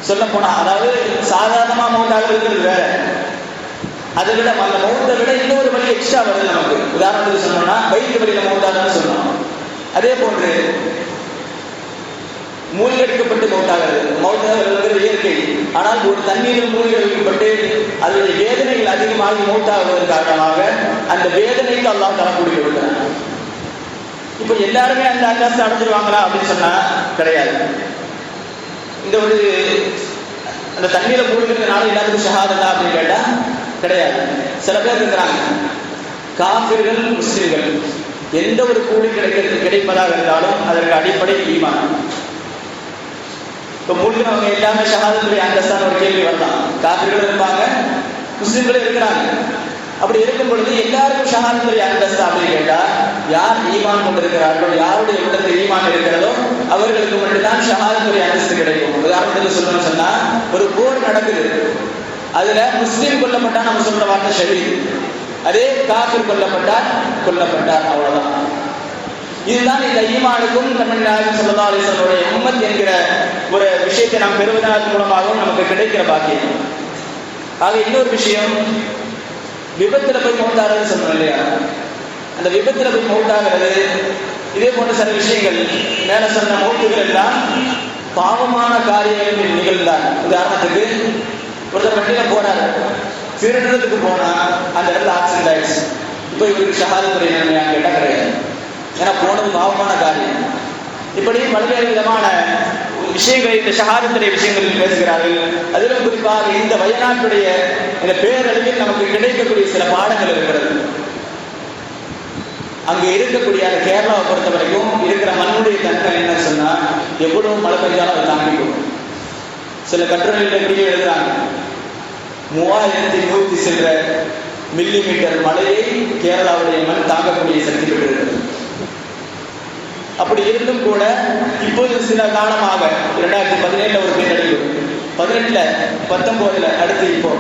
சொல்ல போனா, அதாவது சாதாரணமா மௌத்தாக இருக்கிறது வேற, அதை விட அந்த மௌத்தை விட இன்னொரு வழி எக்ஸ்ட்ரா வருது நமக்கு. உதாரணத்துக்கு சொன்னோம்னா வயிற்று வழியில மௌத்தாகன்னு சொன்னோம். அதே போன்று மூழ்கடிக்கப்பட்டு மௌத்தாக இயற்கை. ஆனால் ஒரு தண்ணீரில் மூழ்கடிக்கப்பட்டு அதனுடைய வேதனைகள் அதிகமாகி மௌத்தாகுவதன் காரணமாக அந்த வேதனைக்கு அல்லாஹ் தரக்கூடிய கொடுக்கிறான். இப்ப எல்லாருமே அந்த அந்தஸ்து அடைஞ்சிருவாங்களா அப்படின்னு சொன்னா கிடையாது. இந்த ஒரு அந்த தண்ணீரை மூழ்கிறதுனால எல்லாத்துக்கும் ஷஹாதத்தா அப்படின்னு கேட்டா கிடையாது. சில பேர் இருக்கிறாங்க, காஃபிர்கள் முஸ்லிம்கள் எந்த ஒரு கூலி கிடைப்பதாக இருந்தாலும் அதற்கு அடிப்படை ஈமான். இப்ப மூழ்கினவங்க எல்லாமே ஷஹாதத்துடைய அந்தஸ்தான ஒரு கேள்வி வரலாம். காஃபிர்களும் இருப்பாங்க, முஸ்லிம்களும் இருக்கிறாங்க. அப்படி இருக்கும் பொழுது எல்லாருக்கும் ஷஹாதத்துடைய அந்தஸ்து அப்படின்னு கேட்டா, யார் ஈமான் கொண்டிருக்கிறார்களோ, யாருடைய உள்ளத்தில் ஈமான் இருக்கிறதோ அவர்களுக்கு மட்டும்தான் ஷஹாதத்துடைய அந்தஸ்து கிடைக்கும். உதாரணத்துக்கு சொல்லணும்னு சொன்னா, ஒரு போர் நடக்குது, அதுல முஸ்லீம் கொல்லப்பட்டா நம்ம சொல்ற வார்த்தை ஷஹீத், அதே காஃபிர் கொல்லப்பட்டார், அவ்வளவுதான். இதுதான் இந்த ஈமானுக்கும் கண்மணி நாயகம் ஸல்லல்லாஹு அலைஹி வஸல்லம் உம்மத் என்கிற ஒரு விஷயத்தை நாம் பெறுவதன் மூலமாகவும் நமக்கு கிடைக்கிற பாக்கியம். ஆக இன்னொரு விஷயம், விபத்துல போய் மௌத்தாகிறது சொன்னோம் இல்லையா? அந்த விபத்துல போய் மௌத்தாகிறது, இதே போன்ற சில விஷயங்கள், மேல சொன்ன மௌத்துகள் எல்லாம் பாவமான காரியங்கள் நிகழ்ந்தான். உதாரணத்துக்கு ஒருத்தர் வண்டியில போறாரு, திருடுறதுக்கு போனா அந்த இடத்துல ஆக்சிடென்ட் ஆயிடுச்சு. இப்போ இவருக்கு ஷஹாதத்துடைய நன்மையாக கேட்டால் கிடையாது, ஏன்னா போனது பாவமான காரியம். இப்படி பல்வேறு விதமான விஷயங்களை இந்த ஷஹாதத்துடைய விஷயங்களில் பேசுகிறார்கள். அதிலும் குறிப்பாக இந்த வயநாட்டுடைய இந்த பேரளவில் நமக்கு கிடைக்கக்கூடிய சில பாடங்கள் இருக்கிறது. அங்க இருக்கக்கூடிய அந்த கேரளாவை பொறுத்த வரைக்கும் இருக்கிற மண்ணுடைய தன்மை என்ன சொன்னா, எவ்வளவு மழை பெய்ஞ்சாலும் அதை தாண்டிக்கும். சில கட்டுரைகள் எப்படி எழுதுறாங்க, 3100 சென்ற மில்லிமீட்டர் மழையை கேரளாவுடைய மண் தாங்கக்கூடிய சக்தி பெற்றிருக்கிறது. அப்படி இருந்தும் கூட இப்போது சில காலமாக 2017 ஒரு பேரழிவு, 18, 19 அடுத்து இப்போ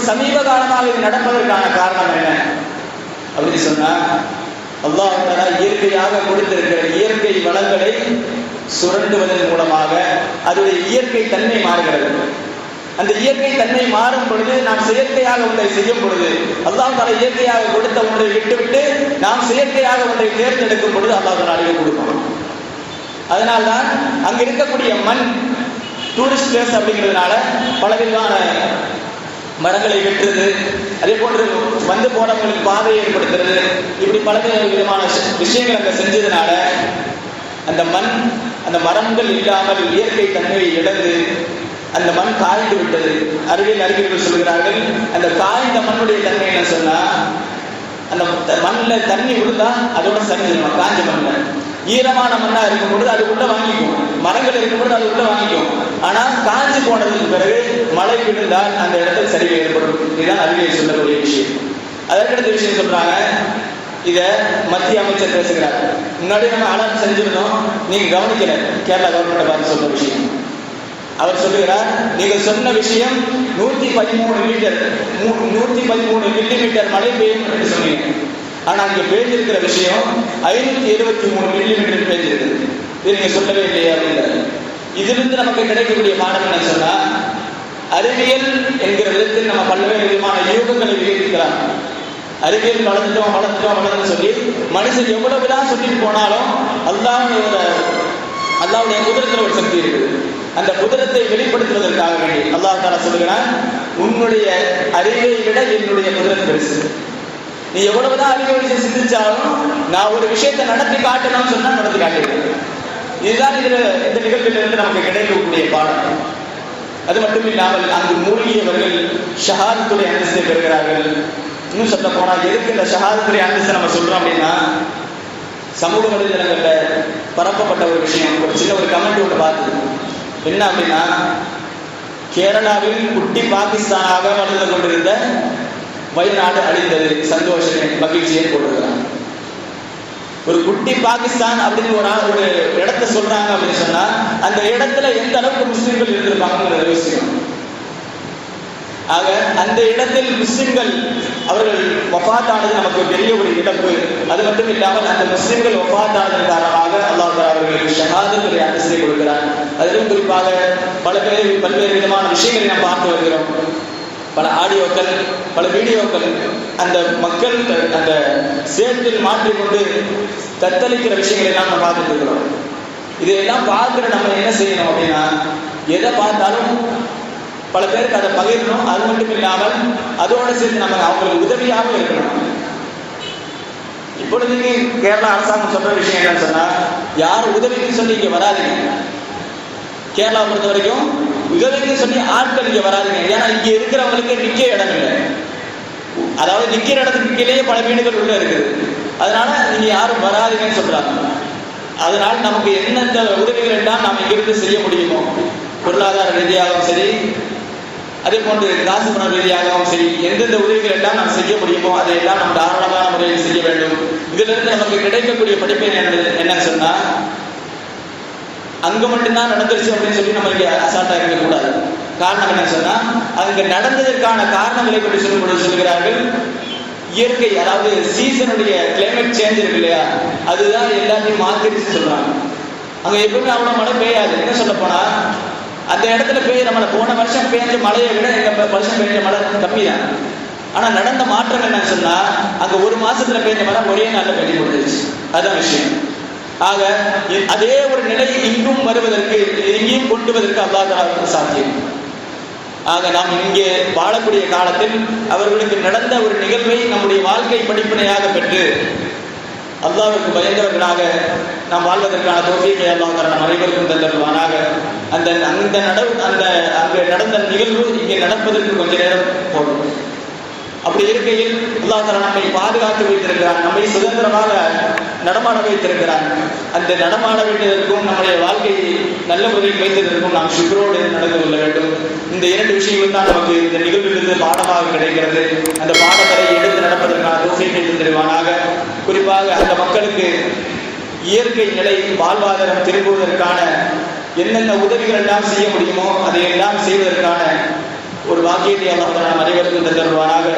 சமீப காலமாக இது நடப்பதற்கான காரணம் என்ன அப்படின்னு சொன்னா, அல்லாஹ் தஆலா இயற்கையாக கொடுத்திருக்கிற இயற்கை வளங்களை சுரண்டுவதன் மூலமாக அதனுடைய இயற்கை தன்மை மாறுகிறது. அந்த இயற்கை தன்மை மாறும் பொழுது நாம் செயற்கையாக ஒன்றை செய்யும் பொழுது, அல்லாஹ் தஆலா இயற்கையாக கொடுத்த ஒன்றை விட்டுவிட்டு நாம் செயற்கையாக ஒன்றை தேர்ந்தெடுக்கும் பொழுது அல்லாஹ் தஆலா அழிவு கொடுக்கும். அதனால்தான் அங்க இருக்கக்கூடிய மண் டூரிஸ்ட் பிளேஸ் அப்படிங்கிறதுனால பலவிதமான மரங்களை வெட்டுறது, அதே போன்று வந்து போனவங்களுக்கு பாதையை ஏற்படுத்துறது, இப்படி பல விதமான விஷயங்கள் அங்க செஞ்சதுனால அந்த மண், அந்த மரங்கள் இல்லாமல் இயற்கை தன்மையை இழந்து அந்த மண் காய்ந்து விட்டது. அறிஞர்கள் சொல்கிறார்கள், அந்த காய்ந்த மண்ணுடைய தன்மை என்ன சொன்னா, அந்த மண்ணில் தண்ணி விழுந்தா அதோட சரிஞ்சிடும். காஞ்ச மண்ணில் ஈரமான மண்ணா இருக்கும் பொழுது அது உள்ள வாங்கிக்கும், மரங்கள் இருக்கும் பொழுது அது உள்ள வாங்கிக்கும். ஆனால் காஞ்சி போனதுக்கு பிறகு மழை விழுந்தால் அந்த இடத்துல சரிவு ஏற்படும். இதுதான் அறிவியல் சொல்லக்கூடிய விஷயம். அதற்கடுத்த விஷயம் சொல்றாங்க, இத மத்திய அமைச்சர் பேசுகிறார். முன்னாடி நம்ம அலர்ட் செஞ்சிருந்தோம், நீங்க கவனிக்கல, கேரளா கவர்மெண்ட் பார்த்து சொல்ற விஷயம். அவர் சொல்லுகிறார், நீங்கள் சொன்ன விஷயம் 113 மில்லிமீட்டர் மழை பெய்யும் என்று சொன்னீங்க. ஆனா இங்க பெய்திருக்கிற விஷயம் 573 மில்லிமீட்டர் பெய்திருக்குது. இது நீங்க சொல்லவே இல்லையா அப்படின்றாரு. இதிலிருந்து நமக்கு கிடைக்கக்கூடிய பாடம் என்ன சொன்னா, அறிவியல் என்கிற விதத்தில் நம்ம பல்வேறு விதமான யூகங்களை விவரிக்கலாம். அறிவியல் வளர்ந்துட்டோம் சொல்லி மனுஷன் எவ்வளவுதான் சொல்லிட்டு போனாலும் அல்லாஹ்வுடைய குதிரத்துல ஒரு சக்தி இருக்குது. அந்த குதிரத்தை வெளிப்படுத்துவதற்காக வேண்டி அல்லாஹ் தஆலா சொல்லுகிறான், உன்னுடைய அறிவை விட என்னுடைய குதிரத் பெருசு. நீ எவ்வளவுதான் அறிவை வச்சு சிந்திச்சாலும் நான் ஒரு விஷயத்தை நடத்தி காட்டணும்னு சொன்னா நடத்தி காட்டிடுவேன். இதுதான் இந்த நிகழ்விலிருந்து நமக்கு கிடைக்கக்கூடிய பாடம். அது மட்டும் இல்லாமல் அங்கு மூழ்கியவர்கள் ஷஹாதத்துடைய அந்தஸ்தை பெறுகிறார்கள். இன்னும் சொல்ல போனா, எதுக்கு இந்த ஷஹாதத்துடைய அந்தஸ்தை நம்ம சொல்றோம் அப்படின்னா, சமூக வலைதளங்கள்ல பரப்பப்பட்ட ஒரு விஷயம், ஒரு சின்ன ஒரு கமெண்ட் ஒன்று பார்த்து என்ன அப்படின்னா, கேரளாவில் குட்டி பாகிஸ்தானாக வளர்ந்து கொண்டிருந்த வயநாடு அழிந்தது, சந்தோஷமே மகிழ்ச்சியை போட்டிருக்கிறாங்க. ஒரு குட்டி பாகிஸ்தான் அப்படின்னு ஒரு இடத்தை சொல்றாங்க அப்படின்னு சொன்னா, அந்த இடத்துல எந்த அளவுக்கு முஸ்லிம்கள் இருந்திருப்பாங்க யோசிக்கணும். ஆக அந்த இடத்தில் முஸ்லிம்கள் அவர்கள் வஃபாத்தானது நமக்கு பெரிய ஒரு இழப்பு. அது மட்டும் இல்லாமல் அந்த முஸ்லிம்கள் வஃபாத்தானதன் காரணமாக அல்லாஹ் தஆலா அவர்களுக்கு ஷஹாதத்துடைய அந்தஸ்தை கொடுக்கிறார். அதிலும் குறிப்பாக பல்வேறு விதமான விஷயங்களை நாம் பார்த்து வருகிறோம். பல ஆடியோக்கள், பல வீடியோக்கள் அந்த மக்கள் அந்த சேற்றில் மாற்றிக்கொண்டு தத்தளிக்கிற விஷயங்களை எல்லாம் நம்ம பார்த்துட்டு இருக்கிறோம். இதையெல்லாம் பார்க்கிற நம்ம என்ன செய்யணும் அப்படின்னா, எதை பார்த்தாலும் பல பேருக்கு அதை பகிரணும். அது மட்டும் இல்லாமல் அதோட சேர்த்து நம்ம அவங்களுக்கு உதவியாகவும் இருக்கணும். இப்பொழுது கேரளா அரசாங்கம் சொல்ற விஷயம் என்னன்னு சொன்னா, யாரும் உதவிக்கு சொல்லி இங்க வராதிங்க. கேரளாவை பொறுத்த வரைக்கும் உதவிக்கு சொல்லி ஆட்கள் இங்க வராதிங்க. ஏன்னா இங்க இருக்கிறவங்களுக்கு நிக்க இடம் இல்லை. அதாவது நிக்கிற இடத்துக்கு கீழே பல வீடுகள் உள்ள இருக்குது. அதனால நீங்க யாரும் வராதிங்கன்னு சொல்றாங்க. அதனால நமக்கு எந்தெந்த உதவிகள் எல்லாம் நாம் இங்கிருந்து செய்ய முடியுமோ, பொருளாதார ரீதியாகவும் சரி, அதே போன்று காசு பண ரீதியாகவும் சரி, எந்தெந்த உதவிகள் எல்லாம் நாம் செய்ய முடியுமோ அதையெல்லாம் நாம் தாராளமான முறையில் செய்ய வேண்டும். இதிலிருந்து நமக்கு கிடைக்கக்கூடிய படிப்பு என்னன்னு சொன்னா, அங்க மட்டும்தான் நடந்துருச்சு அப்படின்னு சொல்லி நம்ம இங்க அசால்ட்டா இருக்கக்கூடாது. காரணம் என்ன சொன்னா, அங்க நடந்ததற்கான காரணங்களை பற்றி சொல்லுகிறார்கள். இயற்கை, அதாவது சீசனுடைய கிளைமேட் சேஞ்ச் இருக்கு இல்லையா, அதுதான் எல்லாத்தையும் மாத்திருச்சு சொல்றாங்க. அங்க எப்பவுமே அவ்வளவு மழை பெய்யாது. என்ன சொல்ல போனா, அந்த இடத்துல நம்ம போன வருஷம் பெய்ஞ்ச மழையை விட எங்க வருஷம் பெய்ஞ்ச மழை கம்மி தான். ஆனா நடந்த மாற்றம் என்னன்னு சொன்னா அங்க ஒரு மாசத்துல பெய்த மரம் ஒரே நாள்ல பெய்து கொடுத்துருச்சு. அதான் விஷயம். ஆக அதே ஒரு நிலை இங்கும் வருவதற்கு, இங்கேயும் கொண்டு வருவதற்கு அல்லாஹ் தஆலா சாத்தியம். ஆக நாம் இங்கே வாழக்கூடிய காலத்தில் அவர்களுக்கு நடந்த ஒரு நிகழ்வை நம்முடைய வாழ்க்கை படிப்பினையாக பெற்று அல்லாஹ்வுக்கு பயந்தவர்களாக நாம் வாழ்வதற்கான தௌஃபீகை அல்லாஹ் தஆலா நம் அனைவருக்கும் தந்தருள்வானாக. அந்த அங்கே நடந்த நிகழ்வு இங்கே நடப்பதற்கு கொஞ்ச நேரம் போடும். அப்படி இருக்கையில் அல்லாஹ் தஆலா நம்மை பாதுகாத்து வைத்திருக்கிறான், நம்மை சுதந்திரமாக நடமாட வைத்திருக்கிறான். அந்த நடமாட வேண்டியதற்கும் நம்முடைய வாழ்க்கையை நல்ல முறையில் வைத்ததற்கும் நாம் சுக்ரோடு நடந்து கொள்ள வேண்டும். இந்த இரண்டு விஷயங்கள் தான் நமக்கு இந்த நிகழ்விலிருந்து பாடமாக கிடைக்கிறது. அந்த பாடங்களை எடுத்து நடப்பதற்கான தௌஃபீகை தருவானாக. குறிப்பாக அந்த மக்களுக்கு இயற்கை நிலை வாழ்வாதாரம் திரும்புவதற்கான என்னென்ன உதவிகள் எல்லாம் செய்ய முடியுமோ அதையெல்லாம் செய்வதற்கான ஒரு வாக்கியத்தை அல்லாஹ் நம் அனைவருக்கும் தருவானாக.